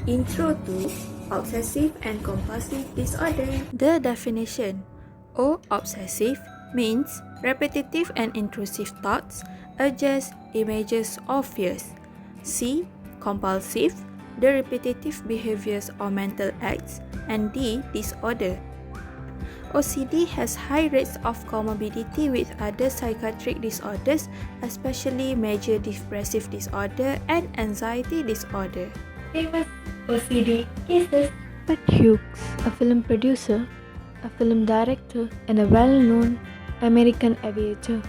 Intro to Obsessive and Compulsive Disorder. The definition: O. Obsessive means repetitive and intrusive thoughts, urges, images, or fears. C. Compulsive, the repetitive behaviors or mental acts. And D. Disorder. OCD has high rates of comorbidity with other psychiatric disorders, especially major depressive disorder and anxiety disorder. Famous OCD cases. Pat Hughes, a film producer, a film director, and a well-known American aviator.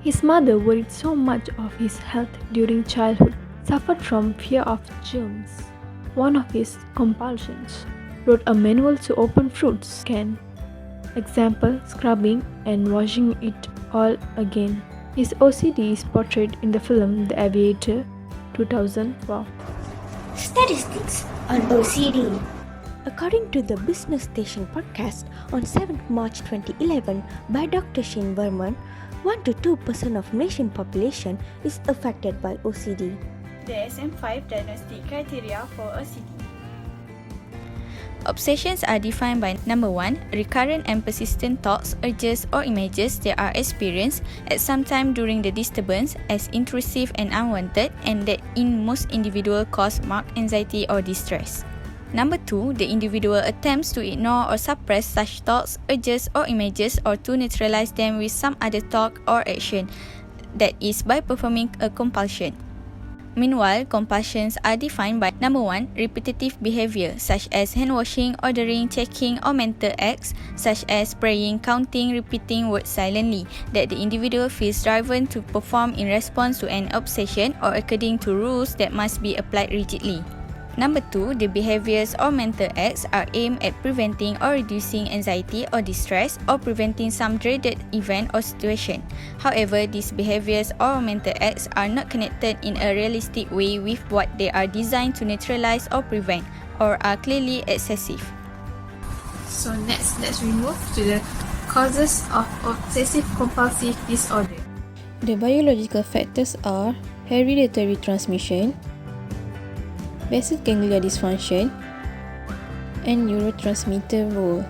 His mother, worried so much of his health during childhood, suffered from fear of germs. One of his compulsions: wrote a manual to open fruits can. Example, scrubbing and washing it all again. His OCD is portrayed in the film The Aviator, 2004. Statistics on OCD. According to the Business Station podcast on 7th March 2011 by Dr. Shane Berman, 1 to 2% of nation population is affected by OCD. The DSM-5 diagnostic criteria for OCD. Obsessions are defined by number 1, recurrent and persistent thoughts, urges, or images that are experienced at some time during the disturbance as intrusive and unwanted, and that in most individuals cause marked anxiety or distress. Number 2, the individual attempts to ignore or suppress such thoughts, urges, or images, or to neutralize them with some other thought or action, that is, by performing a compulsion. Meanwhile, compulsions are defined by number 1, repetitive behavior such as hand washing, ordering, checking, or mental acts such as praying, counting, repeating words silently that the individual feels driven to perform in response to an obsession or according to rules that must be applied rigidly. Number 2, the behaviors or mental acts are aimed at preventing or reducing anxiety or distress or preventing some dreaded event or situation. However, these behaviors or mental acts are not connected in a realistic way with what they are designed to neutralize or prevent, or are clearly excessive. So next, let's move to the causes of Obsessive Compulsive Disorder. The biological factors are hereditary transmission, basal ganglia dysfunction, and neurotransmitter role.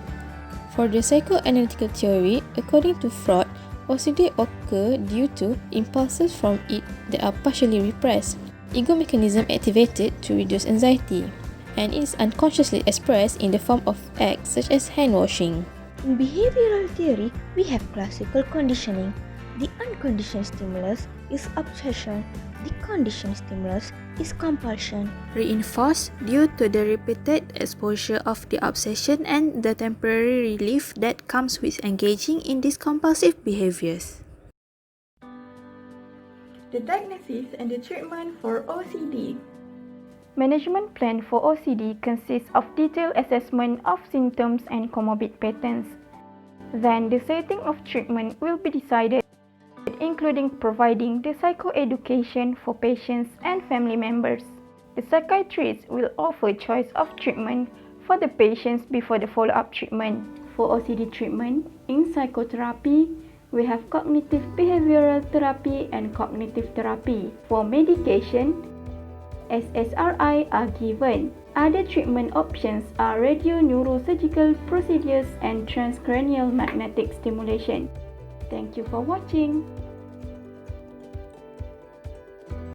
For the psychoanalytical theory, according to Freud, OCD occur due to impulses from it that are partially repressed. Ego mechanism activated to reduce anxiety, and it is unconsciously expressed in the form of acts such as hand washing. In behavioral theory, we have classical conditioning. The unconditioned stimulus is obsession. The conditioned stimulus is compulsion. Reinforced due to the repeated exposure of the obsession and the temporary relief that comes with engaging in these compulsive behaviors. The diagnosis and the treatment for OCD. Management plan for OCD consists of detailed assessment of symptoms and comorbid patterns. Then the setting of treatment will be decided, including providing the psychoeducation for patients and family members. The psychiatrist will offer choice of treatment for the patients before the follow-up treatment. For OCD treatment, in psychotherapy, we have cognitive behavioral therapy and cognitive therapy. For medication, SSRI are given. Other treatment options are radioneurosurgical procedures and transcranial magnetic stimulation. Thank you for watching.